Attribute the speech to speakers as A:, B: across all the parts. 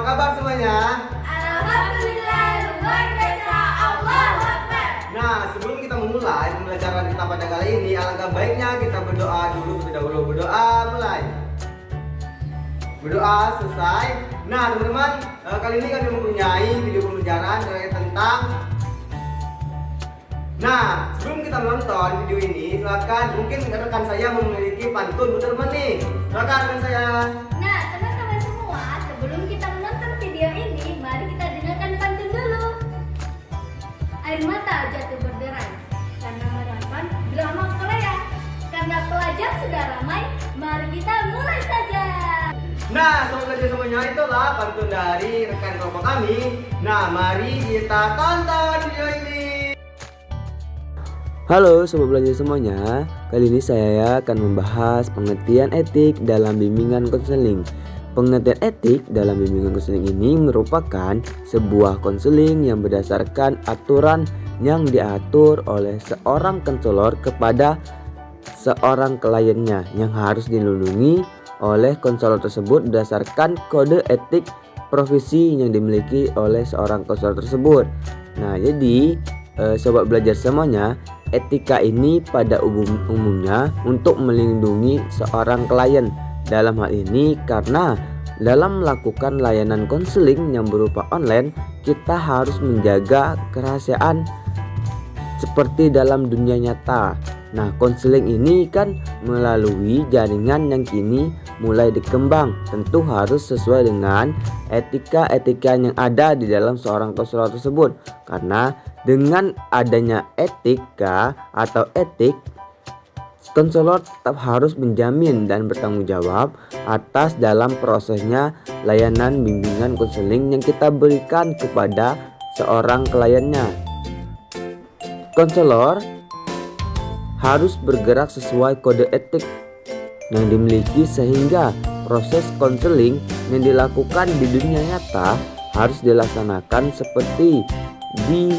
A: kabar semuanya?
B: Alhamdulillah, luar biasa. Allahu Akbar.
A: Nah, sebelum kita memulai pembelajaran kita pada kali ini, alangkah baiknya kita berdoa dulu terlebih dahulu. Berdoa mulai. Berdoa selesai. Nah, teman-teman, kali ini kami mempunyai video pembelajaran terkait tentang. Nah, sebelum kita menonton video ini, silakan, mungkin rekan saya memiliki pantun, teman-teman nih. Silakan rekan saya.
B: Nah, teman-teman semua, sebelum kita menonton video ini, mari kita dengarkan pantun dulu. Air mata jatuh berderai karena menonton drama Korea. Karena pelajar sudah ramai, mari kita mulai saja.
A: Nah, sobat belajar semuanya, itulah pantun dari rekan kelompok kami. Nah, mari kita tonton video ini.
C: Halo sobat belajar semuanya, kali ini saya akan membahas pengertian etik dalam bimbingan konseling. Pengertian etik dalam bimbingan konseling ini merupakan sebuah konseling yang berdasarkan aturan yang diatur oleh seorang konselor kepada seorang kliennya yang harus dilindungi oleh konselor tersebut berdasarkan kode etik profesi yang dimiliki oleh seorang konselor tersebut. Nah, jadi sobat belajar semuanya, etika ini pada umumnya untuk melindungi seorang klien. Dalam hal ini karena dalam melakukan layanan konseling yang berupa online, kita harus menjaga kerahasiaan seperti dalam dunia nyata. Nah, konseling ini kan melalui jaringan yang kini mulai berkembang, tentu harus sesuai dengan etika-etika yang ada di dalam seorang konselor tersebut. Karena dengan adanya etika atau etik, konselor tetap harus menjamin dan bertanggung jawab atas dalam prosesnya layanan bimbingan konseling yang kita berikan kepada seorang kliennya. Konselor harus bergerak sesuai kode etik yang dimiliki sehingga proses konseling yang dilakukan di dunia nyata harus dilaksanakan seperti di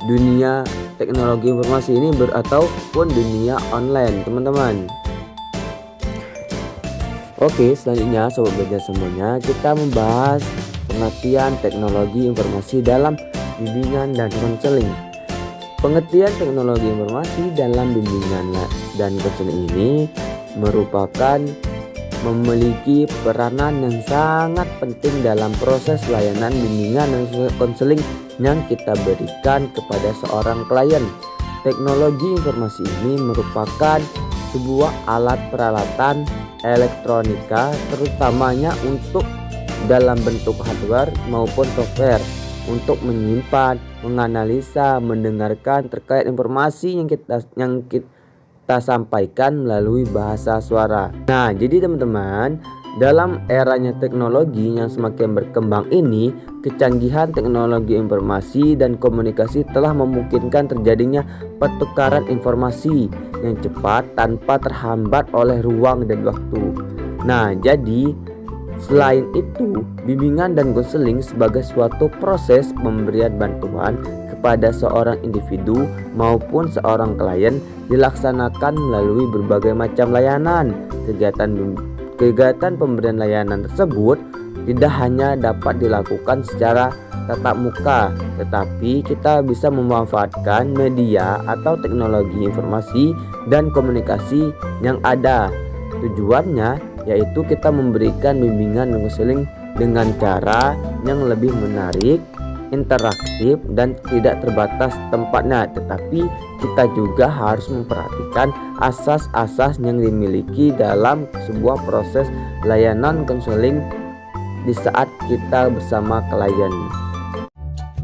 C: dunia teknologi informasi ini ataupun dunia online, teman-teman. Oke, selanjutnya sobat belajar semuanya, kita membahas pengertian teknologi informasi dalam bimbingan dan konseling. Pengertian teknologi informasi dalam bimbingan dan konseling ini merupakan memiliki peranan yang sangat penting dalam proses layanan bimbingan dan konseling yang kita berikan kepada seorang klien. Teknologi informasi ini merupakan sebuah alat peralatan elektronika, terutamanya untuk dalam bentuk hardware maupun software, untuk menyimpan, menganalisa, mendengarkan terkait informasi yang kita sampaikan melalui bahasa suara. Nah, jadi teman-teman, dalam eranya teknologi yang semakin berkembang ini, kecanggihan teknologi informasi dan komunikasi telah memungkinkan terjadinya pertukaran informasi yang cepat tanpa terhambat oleh ruang dan waktu. Nah, jadi selain itu, bimbingan dan konseling sebagai suatu proses pemberian bantuan kepada seorang individu maupun seorang klien dilaksanakan melalui berbagai macam layanan. Kegiatan pemberian layanan tersebut tidak hanya dapat dilakukan secara tatap muka, tetapi kita bisa memanfaatkan media atau teknologi informasi dan komunikasi yang ada. Tujuannya yaitu kita memberikan bimbingan dan konseling dengan cara yang lebih menarik, interaktif, dan tidak terbatas tempatnya, tetapi kita juga harus memperhatikan asas-asas yang dimiliki dalam sebuah proses layanan konseling di saat kita bersama klien.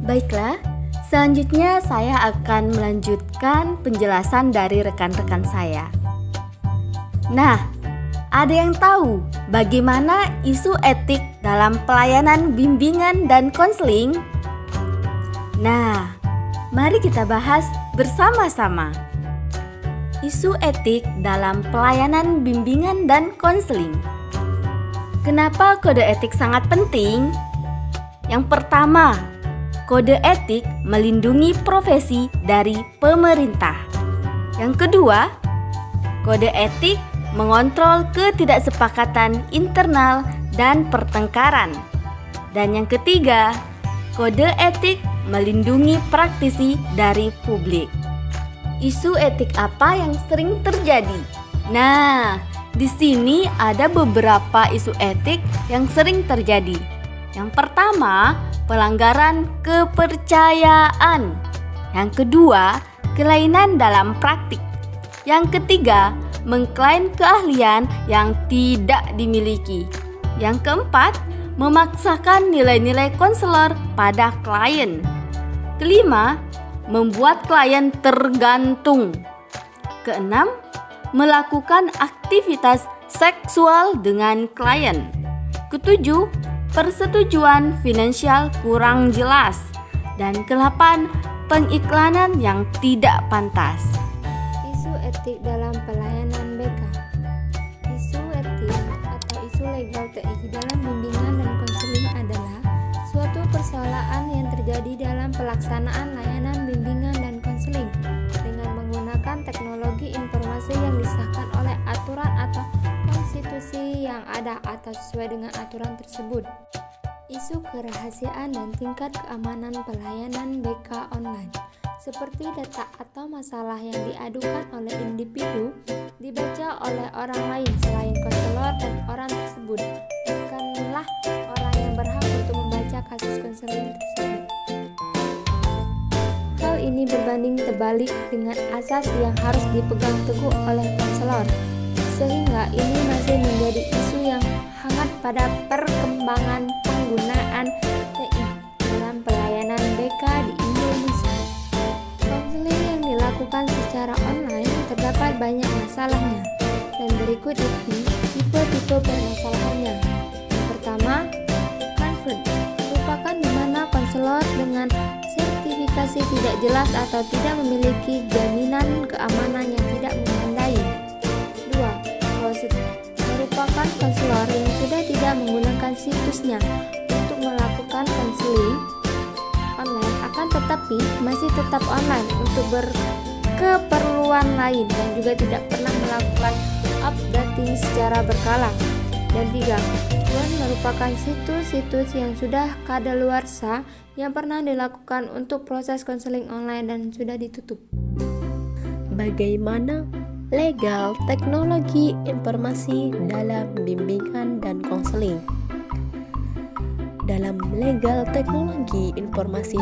B: Baiklah, selanjutnya saya akan melanjutkan penjelasan dari rekan-rekan saya. Nah, ada yang tahu bagaimana isu etik dalam pelayanan bimbingan dan konseling? Nah, mari kita bahas bersama-sama. Isu etik dalam pelayanan bimbingan dan konseling. Kenapa kode etik sangat penting? Yang pertama, kode etik melindungi profesi dari pemerintah. Yang kedua, kode etik mengontrol ketidaksepakatan internal dan pertengkaran. Dan yang ketiga, kode etik melindungi praktisi dari publik. Isu etik apa yang sering terjadi? Nah, di sini ada beberapa isu etik yang sering terjadi. Yang pertama, pelanggaran kepercayaan. Yang kedua, kelainan dalam praktik. Yang ketiga, mengklaim keahlian yang tidak dimiliki. Yang keempat, memaksakan nilai-nilai konselor pada klien. Kelima, membuat klien tergantung. Keenam, melakukan aktivitas seksual dengan klien. Ketujuh, persetujuan finansial kurang jelas. Dan kedelapan, pengiklanan yang tidak pantas.
D: Isu etik dalam pelayanan BK. Isu etik atau isu legal TI dalam bimbingan dan konseling adalah suatu persoalan yang terjadi dalam pelaksanaan layanan bimbingan dan konseling dengan menggunakan teknologi informasi yang disahkan oleh aturan atau konstitusi yang ada atau sesuai dengan aturan tersebut. Isu kerahasiaan dan tingkat keamanan pelayanan BK online, seperti data atau masalah yang diadukan oleh individu dibaca oleh orang lain selain konselor dan orang tersebut bukanlah orang yang berhak untuk membaca kasus konseling tersebut. Hal ini berbanding terbalik dengan asas yang harus dipegang teguh oleh konselor, sehingga ini masih menjadi isu yang hangat pada perkembangan penggunaan TI dalam pelayanan BK di Indonesia. Konseling yang dilakukan secara online terdapat banyak masalahnya, dan berikut ini tipe-tipe permasalahannya. Yang pertama, confirm merupakan di mana konselor dengan sertifikasi tidak jelas atau tidak memiliki jaminan keamanan yang tidak memadai. 2. Closed merupakan konselor yang sudah tidak menggunakan situsnya untuk melakukan konseling online, akan tetapi masih tetap online untuk berkeperluan lain dan juga tidak pernah melakukan updating secara berkala. Dan 3. Merupakan situs-situs yang sudah kadaluarsa yang pernah dilakukan untuk proses konseling online dan sudah ditutup.
E: Bagaimana legal teknologi informasi dalam bimbingan dan konseling? Dalam legal teknologi informasi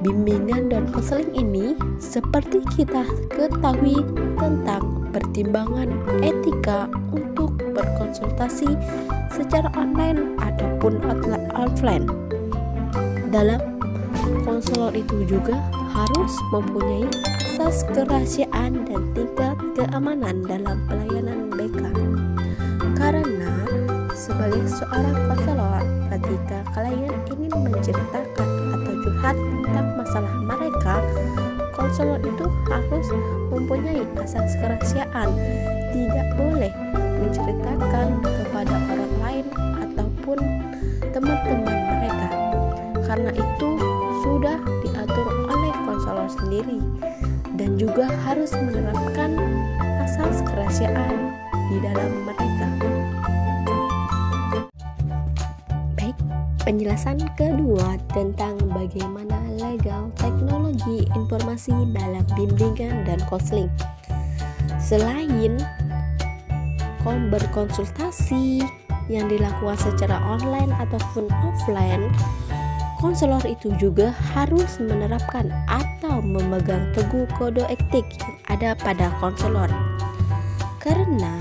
E: bimbingan dan konseling ini, seperti kita ketahui tentang pertimbangan etika untuk berkonsultasi secara online ataupun offline. Dalam konselor itu juga harus mempunyai asas kerahasiaan dan tingkat keamanan dalam pelayanan BK. Karena sebagai seorang konselor, ketika klien ingin menceritakan atau curhat tentang masalah mereka, konselor itu harus mempunyai asas kerahasiaan, tidak boleh menceritakan kepada orang lain ataupun teman-teman mereka. Karena itu sudah diatur oleh konselor sendiri dan juga harus menerapkan asas kerahasiaan di dalam mereka. Baik, penjelasan kedua tentang bagaimana legal teknologi informasi dalam bimbingan dan konseling. Selain berkonsultasi yang dilakukan secara online ataupun offline, konselor itu juga harus menerapkan atau memegang teguh kode etik yang ada pada konselor. Karena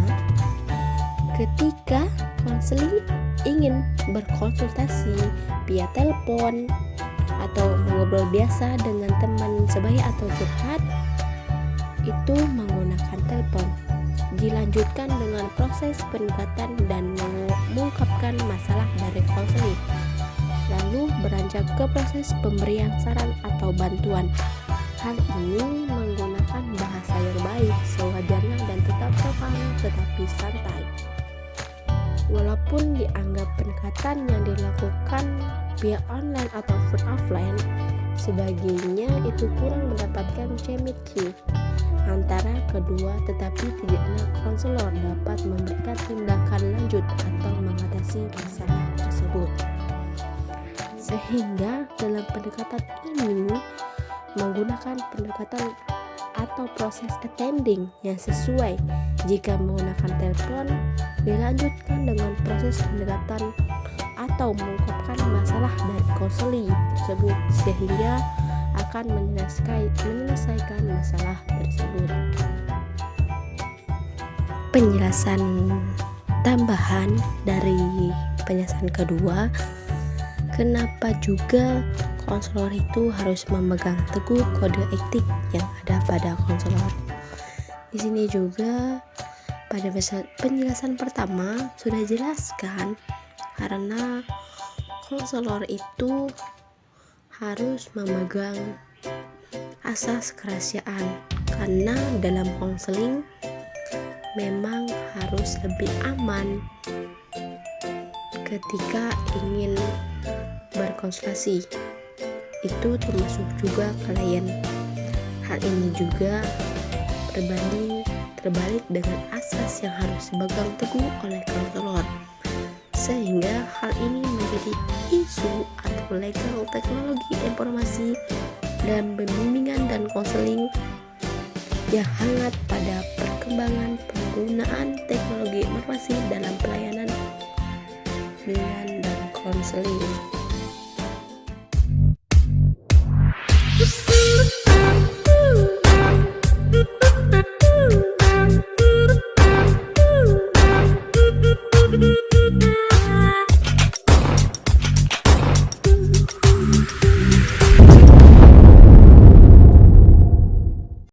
E: ketika konseling ingin berkonsultasi via telepon atau ngobrol biasa dengan teman sebaya atau curhat, itu menggunakan telepon. Dilanjutkan dengan proses pendekatan dan mengungkapkan masalah dari konseling, lalu beranjak ke proses pemberian saran atau bantuan. Hal ini menggunakan bahasa yang baik, sewajarnya dan tetap sopan tetapi santai. Walaupun dianggap pendekatan yang dilakukan via online ataupun offline, sebagainya itu kurang mendapatkan chemistry antara kedua, tetapi tidaknya konselor dapat memberikan tindakan lanjut atau mengatasi masalah tersebut. Sehingga dalam pendekatan ini menggunakan pendekatan atau proses attending yang sesuai. Jika menggunakan telepon, dilanjutkan dengan proses pendekatan atau mengungkapkan masalah dari konseling tersebut sehingga akan menyelesaikan masalah tersebut. Penjelasan tambahan dari penjelasan kedua, kenapa juga konselor itu harus memegang teguh kode etik yang ada pada konselor. Di sini juga pada penjelasan pertama sudah jelaskan karena konselor itu harus memegang asas kerahasiaan, karena dalam konseling memang harus lebih aman ketika ingin berkonsultasi, itu termasuk juga klien. Hal ini juga terbalik dengan asas yang harus dipegang teguh oleh konselor, sehingga hal ini menjadi isu atau legal teknologi informasi dalam pembimbingan dan konseling yang hangat pada perkembangan penggunaan teknologi informasi dalam pelayanan bimbingan dan konseling.